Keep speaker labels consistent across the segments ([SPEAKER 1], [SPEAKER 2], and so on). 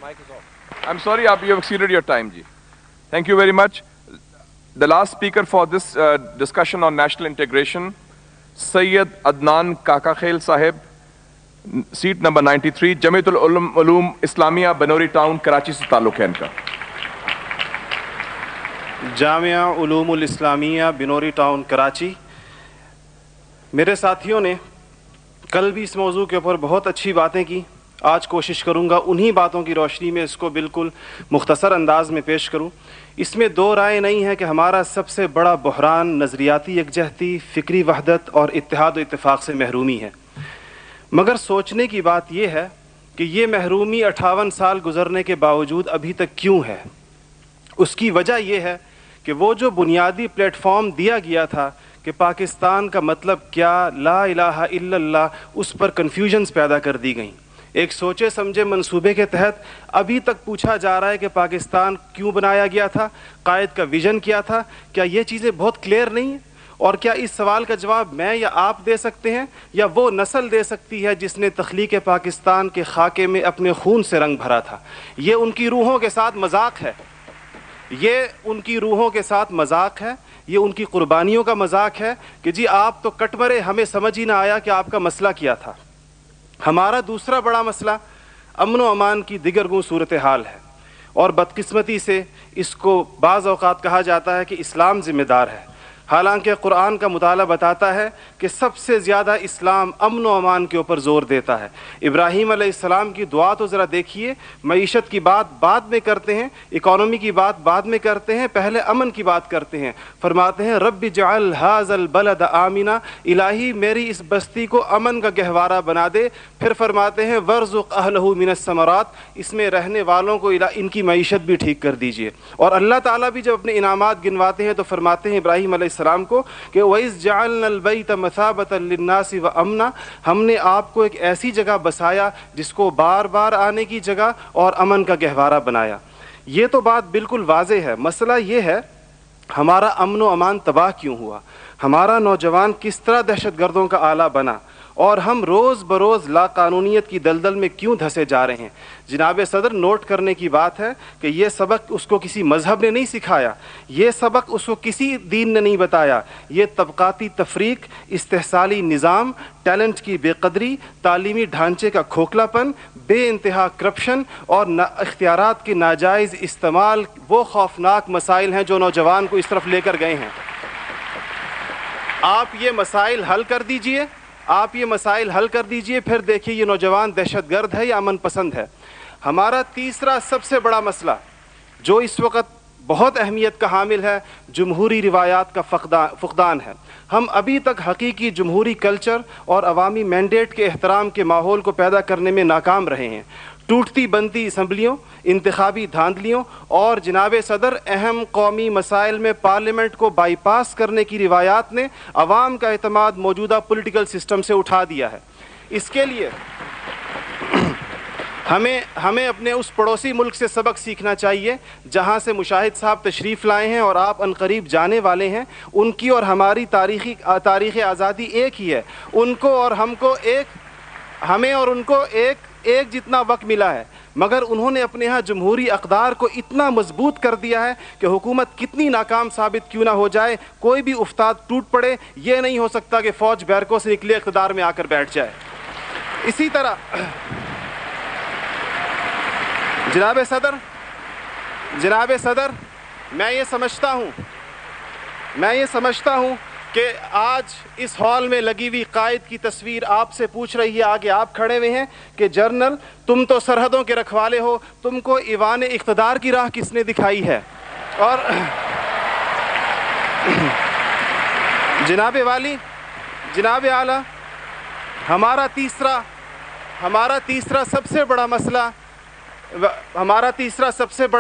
[SPEAKER 1] I'm sorry, you have exceeded your time, ji. Thank you very much. The last speaker for this discussion on national integration, Sayyid Adnan Kakakhail Sahib, seat number 93, Jamiatul Ulum Islamia, Banori Town, Karachi se ताल्लुक है इनका.
[SPEAKER 2] Jamia उलूमुल Islamia Binori town Karachi. मेरे साथियों ने कल भी इस मौजू के ऊपर बहुत अच्छी बातें की. आज कोशिश करूंगा उन्हीं बातों की रोशनी में इसको बिल्कुल मुख्तसर अंदाज में पेश करूं. इसमें दो राय नहीं है कि हमारा सबसे बड़ा बहरान नज़रियाती यकजहती, फ़िक्री वहदत और इत्तेहाद व इत्तेफाक से महरूमी है. मगर सोचने की बात यह है कि ये महरूमी 58 साल गुजरने के बावजूद अभी तक क्यों है. उसकी वजह यह है कि वो जो बुनियादी प्लेटफॉर्म दिया गया था कि पाकिस्तान का मतलब क्या, ला इलाहा इल्लल्लाह, उस पर कन्फ्यूजन्स पैदा कर दी गई. एक सोचे समझे मंसूबे के तहत अभी तक पूछा जा रहा है कि पाकिस्तान क्यों बनाया गया था, कायद का विज़न क्या था. क्या ये चीज़ें बहुत क्लियर नहीं हैं? और क्या इस सवाल का जवाब मैं या आप दे सकते हैं या वो नस्ल दे सकती है जिसने तख्लीक पाकिस्तान के खाके में अपने खून से रंग भरा था. ये उनकी रूहों के साथ मजाक है, ये उनकी रूहों के साथ मजाक है, ये उनकी कुर्बानियों का मजाक है कि जी आप तो कट मरे, हमें समझ ही ना आया कि आपका मसला क्या था. हमारा दूसरा बड़ा मसला अमन व अमान की दिगरगूं सूरत हाल है और बदकिस्मती से इसको बाज़ औक़ात कहा जाता है कि इस्लाम ज़िम्मेदार है. हालांकि कुरान का मुताला बताता है कि सबसे ज़्यादा इस्लाम अमन व अमान के ऊपर ज़ोर देता है. इब्राहीम अलैहिस्सलाम की दुआ तो ज़रा देखिए. मईशत की बात बाद में करते हैं, इकॉनमी की बात बाद में करते हैं, पहले अमन की बात करते हैं. फरमाते हैं रब्बि जअल हाज़ल बलद आमिना, इलाही मेरी इस बस्ती को अमन का गहवारा बना दे. फिर फरमाते हैं वर्ज़ुक़ अहलहू मिनस समरात, इसमें रहने वालों को इनकी मईशत भी ठीक कर दीजिए. और अल्लाह ताला भी जब अपने इनामात गिनवाते हैं तो फरमाते हैं इब्राहीम सलाम को कि वइज़ जअलनल बैत मसाबतन लिन्नासि व अमना, हमने आपको एक ऐसी जगह बसाया जिसको बार बार आने की जगह और अमन का गहवारा बनाया. ये तो बात बिल्कुल वाज़ेह है. मसला ये है हमारा अमन व अमान तबाह क्यों हुआ, हमारा नौजवान किस तरह दहशतगर्दों का आला बना और हम रोज़ बरोज़ लाकानूनियत की दलदल में क्यों धंसे जा रहे हैं. जनाब सदर, नोट करने की बात है कि ये सबक उसको किसी मज़हब ने नहीं सिखाया, ये सबक उसको किसी दीन ने नहीं बताया. ये तबक़ाती तफरीक, इस्तेहसाली निज़ाम, टैलेंट की बेकदरी, तालीमी ढांचे का खोखलापन, बेइंतहा करप्शन और इख्तियारात के नाजायज़ इस्तेमाल वो खौफनाक मसाइल हैं जो नौजवान को इस तरफ लेकर गए हैं. आप ये मसाइल हल कर दीजिए, आप ये मसाइल हल कर दीजिए, फिर देखिए ये नौजवान दहशतगर्द है या अमन पसंद है. हमारा तीसरा सबसे बड़ा मसला जो इस वक्त बहुत अहमियत का हामिल है, जमहूरी रिवायात का फुक़दान है. हम अभी तक हकीकी जमहूरी कल्चर और अवामी मैंडेट के एहतराम के माहौल को पैदा करने में नाकाम रहे हैं. टूटती बनती असम्बलियों, इंतखाबी धांधलियों और जनाब सदर अहम कौमी मसाइल में पार्लियामेंट को बाईपास करने की रिवायात ने अवाम का एतमाद मौजूदा पॉलिटिकल सिस्टम से उठा दिया है. इसके लिए हमें अपने उस पड़ोसी मुल्क से सबक सीखना चाहिए जहाँ से मुशाहिद साहब तशरीफ़ लाए हैं और आप अनकरीब जाने वाले हैं. उनकी और हमारी तारीख़ आज़ादी एक ही है. उनको और हमको हमें और उनको एक जितना वक्त मिला है, मगर उन्होंने अपने यहाँ जमहूरी अक़दार को इतना मजबूत कर दिया है कि हुकूमत कितनी नाकाम साबित क्यों ना हो जाए, कोई भी उफ्ताद टूट पड़े, ये नहीं हो सकता कि फ़ौज बैरकों से निकले इक़्तिदार में आकर बैठ जाए. इसी तरह जनाब सदर, मैं ये समझता हूँ कि आज इस हॉल में लगी हुई कायद की तस्वीर आपसे पूछ रही है, आगे आप खड़े हुए हैं कि जनरल तुम तो सरहदों के रखवाले हो, तुमको ईवान इक़्तिदार की राह किसने दिखाई है. और जनाब आला, हमारा तीसरा सबसे बड़ा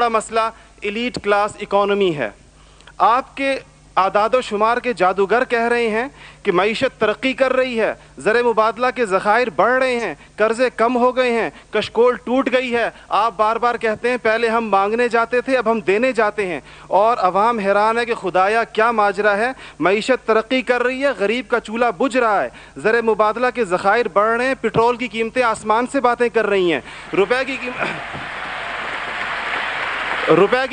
[SPEAKER 2] मसला एलीट क्लास इकॉनमी है. आपके आदाद शुमार के जादूगर कह रहे हैं कि मईशत तरक्की कर रही है, ज़र मुबादला के ज़खायर बढ़ रहे हैं, कर्ज़े कम हो गए हैं, कशकोल टूट गई है. आप बार बार कहते हैं पहले हम मांगने जाते थे, अब हम देने जाते हैं. और अवाम हैरान है कि खुदाया क्या माजरा है. मईशत तरक्की कर रही है, गरीब का चूल्हा बुझ रहा है, ज़र मुबादला के ज़खायर बढ़ रहे हैं, पेट्रोल की कीमतें आसमान से बातें कर रही हैं, रुपए की روپے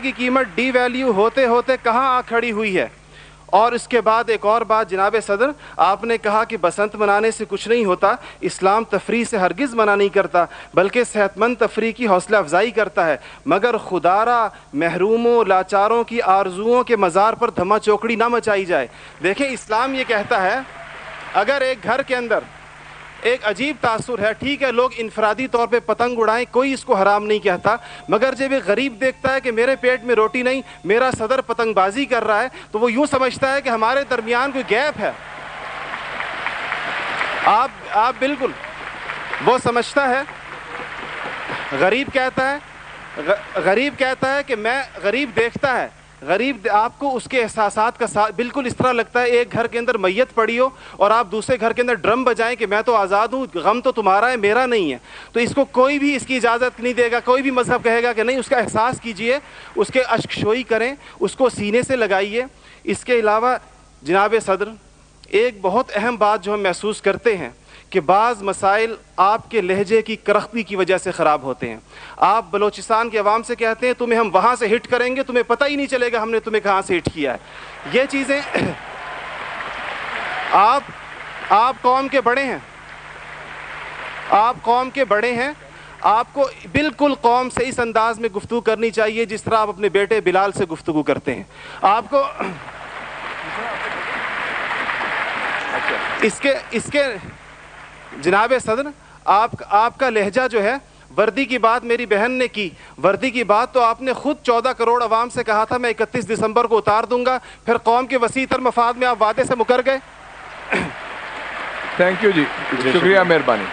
[SPEAKER 2] کی قیمت ڈی ویلیو ہوتے ہوتے کہاں آ کھڑی ہوئی ہے. اور اس کے بعد ایک اور بات جناب صدر, آپ نے کہا کہ بسنت منانے سے کچھ نہیں ہوتا. اسلام تفریح سے ہرگز منع نہیں کرتا, بلکہ صحت مند تفریح کی حوصلہ افزائی کرتا ہے, مگر خدارا محروموں لاچاروں کی آرزوؤں کے مزار پر دھما چوکڑی نہ مچائی جائے. دیکھیں اسلام یہ کہتا ہے اگر ایک گھر کے اندر ایک عجیب تاثر ہے, ٹھیک ہے لوگ انفرادی طور پہ پتنگ اڑائیں, کوئی اس کو حرام نہیں کہتا, مگر جب ایک غریب دیکھتا ہے کہ میرے پیٹ میں روٹی نہیں, میرا صدر پتنگ بازی کر رہا ہے, تو وہ یوں سمجھتا ہے کہ ہمارے درمیان کوئی گیپ ہے. آپ بالکل وہ سمجھتا ہے, غریب کہتا ہے کہ میں, غریب دیکھتا ہے, غریب آپ کو اس کے احساسات کا بالکل اس طرح لگتا ہے ایک گھر کے اندر میت پڑی ہو اور آپ دوسرے گھر کے اندر ڈرم بجائیں کہ میں تو آزاد ہوں, غم تو تمہارا ہے میرا نہیں ہے. تو اس کو کوئی بھی اس کی اجازت نہیں دے گا, کوئی بھی مذہب کہے گا کہ نہیں, اس کا احساس کیجئے, اس کے اشک شوئی کریں, اس کو سینے سے لگائیے. اس کے علاوہ جناب صدر ایک بہت اہم بات جو ہم محسوس کرتے ہیں کہ بعض مسائل آپ کے لہجے کی کرختی کی وجہ سے خراب ہوتے ہیں. آپ بلوچستان کے عوام سے کہتے ہیں تمہیں ہم وہاں سے ہٹ کریں گے, تمہیں پتہ ہی نہیں چلے گا ہم نے تمہیں کہاں سے ہٹ کیا ہے. یہ چیزیں آپ قوم کے بڑے ہیں, آپ کو بالکل قوم سے اس انداز میں گفتگو کرنی چاہیے جس طرح آپ اپنے بیٹے بلال سے گفتگو کرتے ہیں. آپ کو اس کے جناب صدر آپ کا لہجہ جو ہے, وردی کی بات میری بہن نے کی, وردی کی بات تو آپ نے خود 14 کروڑ عوام سے کہا تھا میں 31 دسمبر کو اتار دوں گا, پھر قوم کے وسیع تر مفاد میں آپ وعدے سے مکر گئے.
[SPEAKER 1] تھینک یو جی, شکریہ, مہربانی,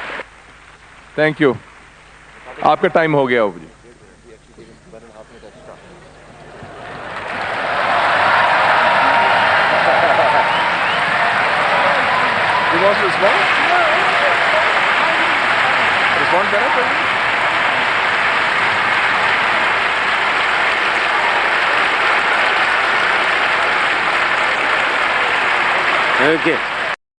[SPEAKER 1] تھینک یو. آپ کا ٹائم ہو گیا ہو جی.
[SPEAKER 2] Okay.